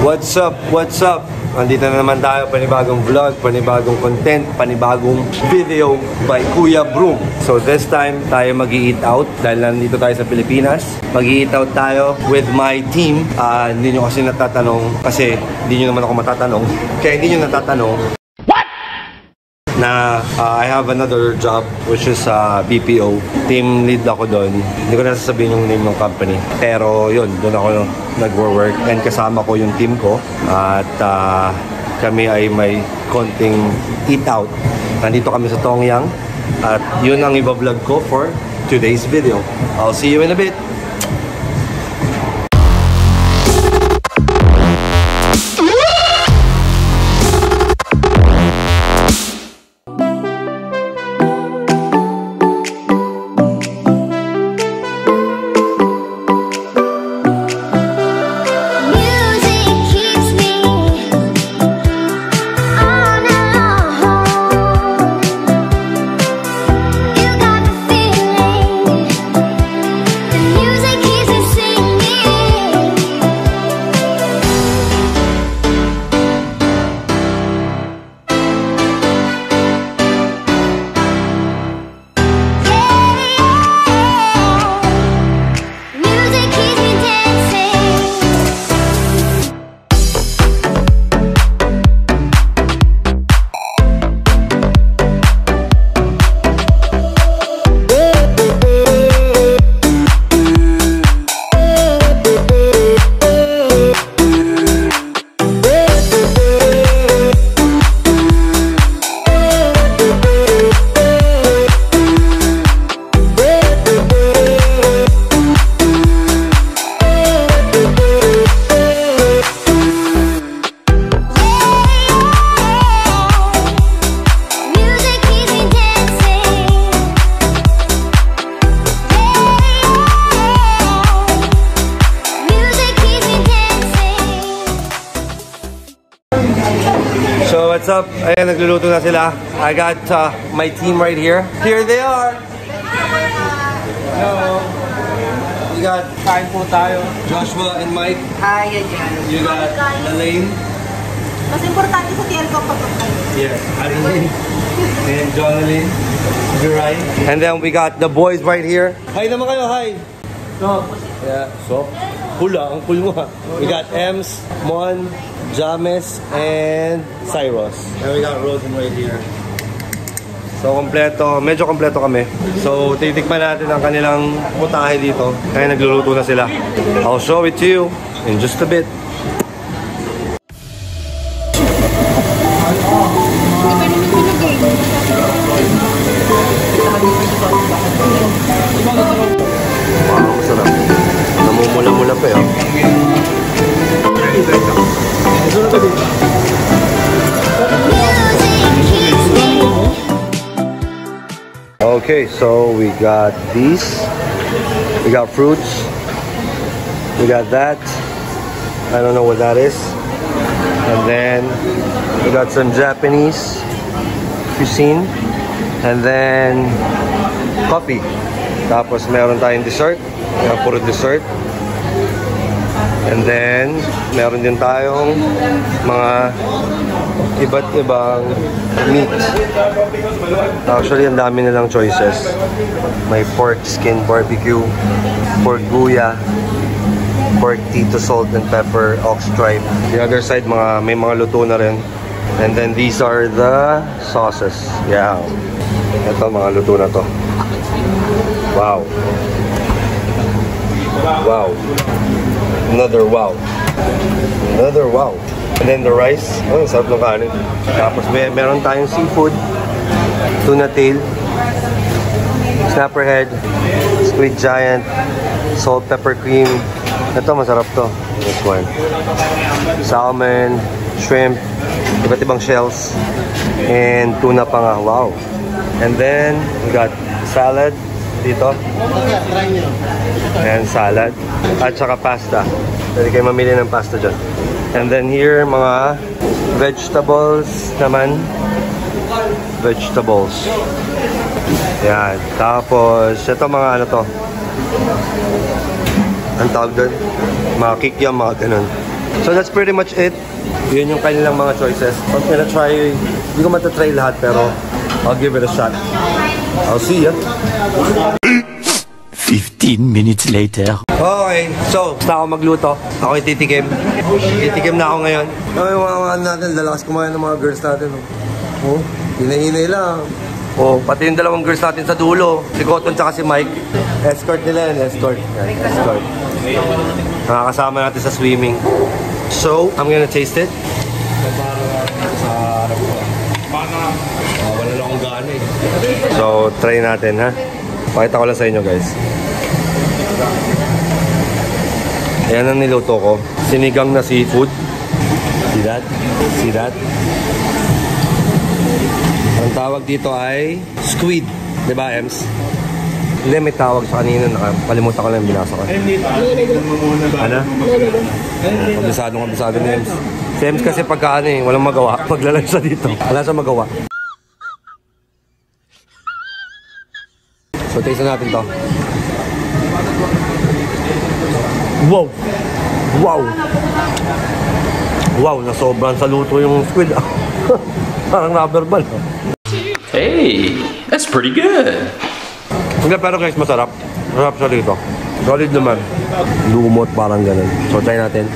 What's up? What's up? Andito na naman tayo, panibagong vlog, panibagong content, panibagong video by Kuya Broom. So this time, tayo mag-i-eat out dahil nandito tayo sa Pilipinas. Mag-i-eat out tayo with my team. Hindi nyo kasi natatanong, kasi hindi nyo naman ako matatanong. Kaya hindi nyo natatanong na I have another job which is BPO. Team lead ako doon. Hindi ko na sasabihin yung name ng company. Pero yun, doon ako nag-work and kasama ko yung team ko. At kami ay may konting eat out. Nandito kami sa Tongyang. At yun ang iba-vlog ko for today's video. I'll see you in a bit. So what's up? Ayan, nagluluto na sila. I got my team right here. Here they are! Hello! We got kain po tayo. Joshua and Mike. Hi, again. You got Elaine. Mas importante sa TL ko pagkakas. Yes, Elaine. And Jonalyn. Juray. And then we got the boys right here. Hi naman kayo, hi! So, yeah, so. Hula, ang cool mo ha. We got Ems, Mon, James, and Cyrus. And we got Rosen right here. So, kompleto. Medyo kompleto kami. So, titikman natin ang kanilang putahe dito. Kaya nagluluto na sila. I'll show it to you in just a bit. Wow, masarap. Namumula-mula pa yun. Okay, so we got these. We got fruits. We got that. I don't know what that is. And then we got some Japanese cuisine. And then coffee. Tapos meron tayong dessert. Puro dessert. And then meron din tayong mga iba't ibang meat. Actually, ang dami nilang choices. May pork skin barbecue, pork guya, pork tito salt and pepper, ox tripe. The other side, may mga luto na rin. And then these are the sauces. Yeah. Ito, mga luto na to. Wow. Wow. Another wow. Another wow. And then the rice. Oh, sarap ng kanin. Tapos meron tayong seafood. Tuna tail. Snapper head. Squid giant. Salt pepper cream. Ito, masarap to. This one. Salmon. Shrimp. Iba't ibang shells. And tuna pa nga. Wow. And then, we got salad dito. And salad. At saka pasta. Pwede kayo mamili ng pasta dyan. And then here, mga vegetables naman. Vegetables. Yan. Tapos, ito mga ano to. Ang tawag doon? Mga kikiam, mga ganun. So that's pretty much it. Yun yung kanilang mga choices. I'm gonna try, hindi ko matatry lahat pero I'll give it a shot. I'll see ya. 15 minutes later. Okay, so basta ako magluto. Ako yung titikim. Titikim na ako ngayon. Yung mga natin, lalakas kumain ng mga girls natin. Oh, hinay-hinay lang. Oh, pati yung dalawang girls natin sa dulo. Si Cotton tsaka si Mike. Escort nila yan, escort. Escort. Nakakasama natin sa swimming. So, I'm gonna taste it. Wala lang akong gana eh. So, try natin ha. Pakita ko lang sa inyo guys. Ayan ang niluto ko. Sinigang na seafood. See that? See that? Ang tawag dito ay squid. Diba, Ems? Hindi, may tawag sa kanina. Nakalimutan ko lang yung binasa ko. Ano? Kabisado ni Ems. Si Ems kasi pagka ano eh, walang magawa. Paglalay siya dito. Wala siya magawa. So, taste natin to. Wow! Wow! Wow, nasobran sa luto yung squid. Parang rubber ball. Hey, that's pretty good. Hindi, pero guys, masarap. Masarap siya dito. Solid naman. Lumot, parang ganun. So, try natin.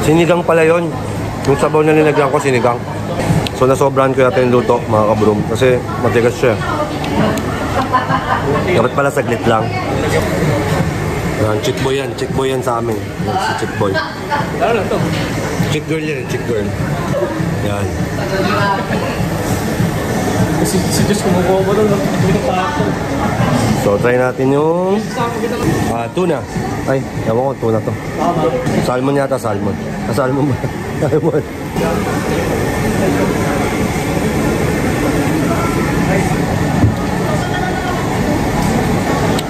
Sinigang pala yun. Yung sabaw na nilagyan ko, sinigang. So, nasobrahan ko yata yung luto, mga kabroom. Kasi matigas siya. Dapat pala saglit lang. Chick boy yan. Chick boy yan sa amin. Yan, si chick boy. Ano to? Chick girl yan. Chick girl. Yan. Si Diyos kumukuha mo doon. So, try natin yung tuna. Ay, ewan ko, tuna to. Salmon yata, salmon. Salmon ba? Salmon.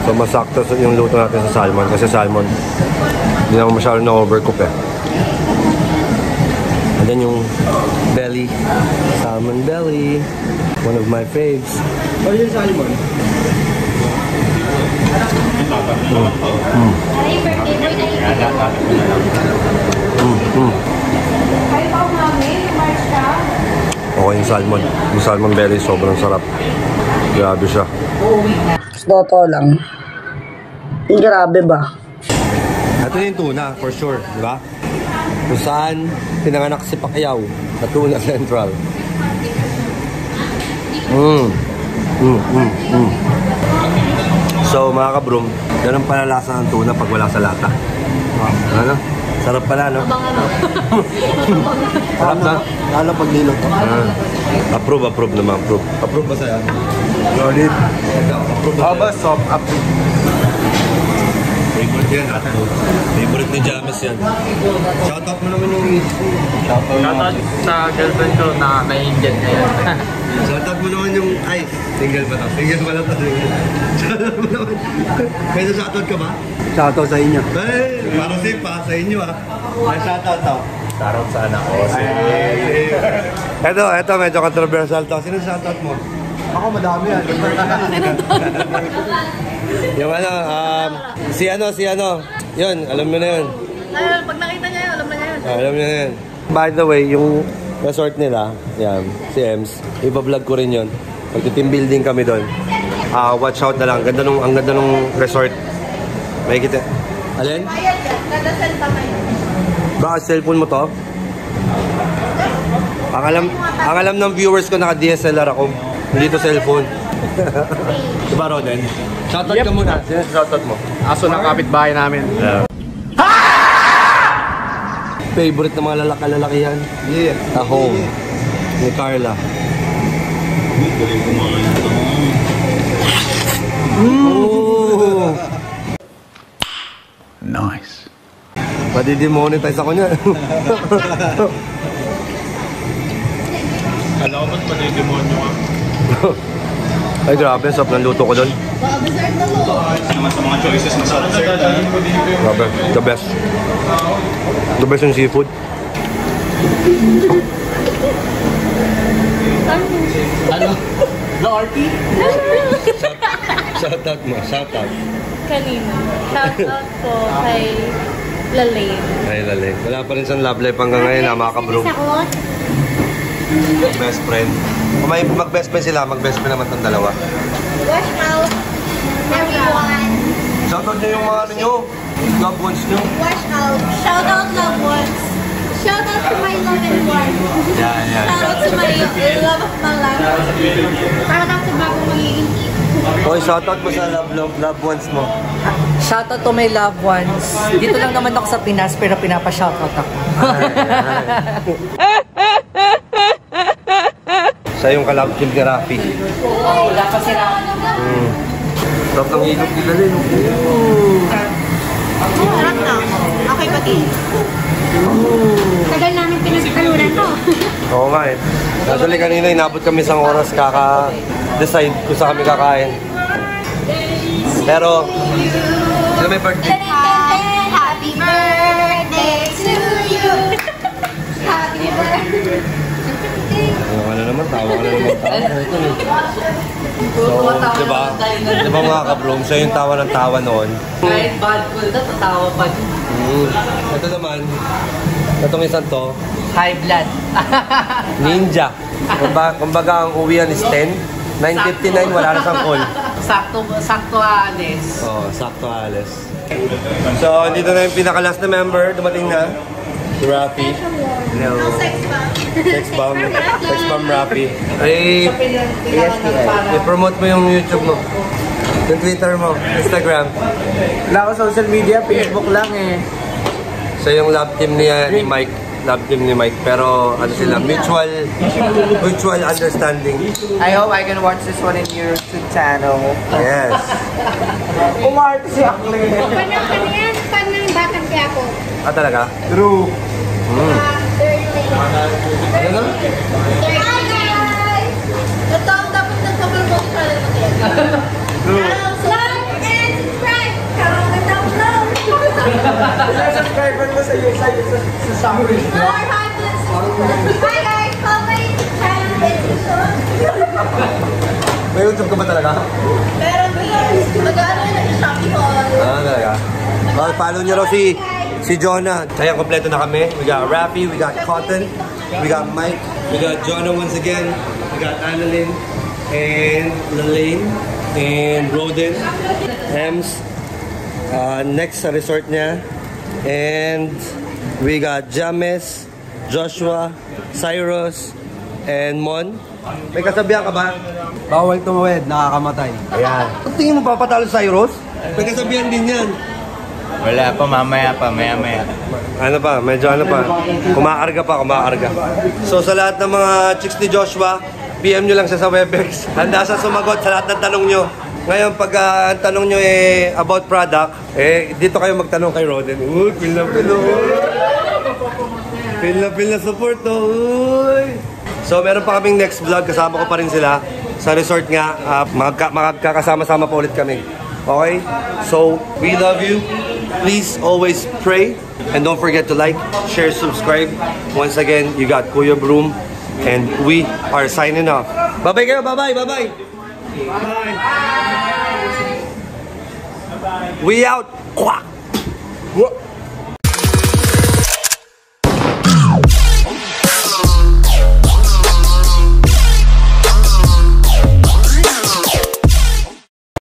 So, masakto yung luto natin sa salmon. Kasi salmon, hindi naman masyado na-overcook eh. And then yung belly. Salmon belly. One of my faves. Ano yung salmon? Okay yung salmon. Yung salmon belly, sobrang sarap. Grabe siya. Totoo lang. Grabe ba? Ito yung tuna, for sure, di ba? Kung saan pinanganak si Pacquiao sa Tuna Central. So, mga kabroom, ganun pala lasa ng tuna pag wala sa lata. Ano? Sarap pala, no? Sarap na? Lalo pag nilot. Approve naman, approve. Approve ba sa'yo? Solid. Approve ba Aba, soft approve. Favorite yan, approve. Favorite ni James yan. Shoutout mo naman yung Shoutout sa girlfriend ko na na-Indian ngayon. Shoutout mo naman yung... Ay, single pa to. Single pa lang to. Shoutout mo naman. May shoutout ka ba? Shoutout sa inyo. Ay, para safe pa sa inyo ah. May shoutout to. Shoutout sa anak ko. Ito, medyo controversial to. Sino shoutout mo? Ako madami yan. Yung ano, si ano. Yun, alam mo na yun. Ay, pag nakita niya yun, alam na niya yun. Alam niya na yun. By the way, yung resort nila, yan, si Ems, iba-vlog ko rin yun. Magti-team building kami doon. Watch out na lang. Ang ganda nung resort. May kita. Alin? Ayan yan, nadasal pa kayo. Baka cellphone mo to? Ang alam ng viewers ko, naka-DSLR ako. Hindi to cellphone. Diba, Roden? Shoutout ka muna. Sino shoutout mo? Aso ng kapitbahay namin. Favorite ng mga lalaki-lalakihan? Yeah. Tahong. Ni Carla. Ooh. Nice. Padi-demonetize ako niya. Alam ko ba't pati-demonyo ka? Ay grabe, sarap ng luto ko doon. Naman sa mga choices, masarap sir. Grabe, the best. The best yung seafood. Ano? The RT? Shoutout mo, shoutout. Kanino? Shoutout po kay Lalaine. Ay, Lalaine. Wala pa rin siyang love life hanggang ngayon, mga kabro. Best friend. Kung may mag-best friend sila, mag-best friend naman itong dalawa. Watch out, everyone. Shoutout nyo yung mga ano nyo, loved ones nyo. Watch out. Shout out loved ones. Shout out to my loved ones. Yeah. Shout out to my love of my life. Shout out to bagong magiging team. Hoy, shoutout mo sa loved ones mo. Shoutout to my loved ones. Dito lang naman ako sa Pinas, pero pinapa-shoutout ako. Sa yung kalab team ni Rafi. Wala pa si Rafi. Sarap ng ilog nila rin. Sarap na. Okay pati. Tagal namin pinagtalunan to. Oo nga eh. Nadali kanina, inabot kami isang oras kaka-decide kung saan kami kakain. Pero, sino may birthday? Happy birthday to you. Happy birthday. Ano naman, tawa ka na naman tawa. So, diba? Diba mga kabroom, siya yung tawa ng tawa noon. Kahit bad cool na, tatawa pa din. Ito naman, itong isang to, High blood. ninja. Kumbaga ang uwian is 10. 9:59, wala na siyang call. Sakto alis. Oo, sakto alis. So, dito na yung pinaka-last na member. Dumating na. Si Rafi. Hello. Sex ba? Sex bomb. Sex bomb Rafi. Ay, i-promote mo yung YouTube mo. Yung Twitter mo. Instagram. Wala ko social media, Facebook lang eh. So, yung love team ni Mike. Love team ni Mike. Pero, ano sila, mutual understanding. I hope I can watch this one in your YouTube channel. Yes. Umarte si Akle. Paano kami yan? Paano yung batang kaya ako? Ah, talaga? True. Ano na? Hi guys! Ito ang dapat na sobrang box channel mo yan. Like and subscribe! Comment down below! Subscriber mo sa summary. More hypeless! Hi guys! Follow my YouTube channel. May YouTube ka ba talaga? Meron please. Mag-ano na yung Shopee Hall. Ah, talaga? Okay, follow nyo raw si Jonah. Kaya kompleto na kami. We got Rafi, we got Cotton, we got Mike, we got Jonah once again, we got Annalyn, and Lalaine, and Roden, Ems, next sa resort niya, and we got James, Joshua, Cyrus, and Mon. May kasabihan ka ba? Bawal tumawid, nakakamatay. Ayan. Tingin mo papatalo sa Cyrus? May kasabihan din yan. Wala pa, mamaya pa, maya-maya. Ano pa, medyo ano pa, kumakarga. So sa lahat ng mga chicks ni Joshua, PM nyo lang siya sa Webex. Handa siya sumagot sa lahat ng tanong nyo. Ngayon, pag ang tanong nyo about product, dito kayo magtanong kay Roden. Uy, feel na support to. Uy. So meron pa kaming next vlog, kasama ko pa rin sila sa resort nga. Magkakasama-sama pa ulit kami. Okay? So, we love you. Please always pray. And don't forget to like, share, subscribe. Once again, you got Kuya Broom. And we are signing off. Bye-bye kayo. Bye-bye. Bye-bye. Bye. We out. Quack.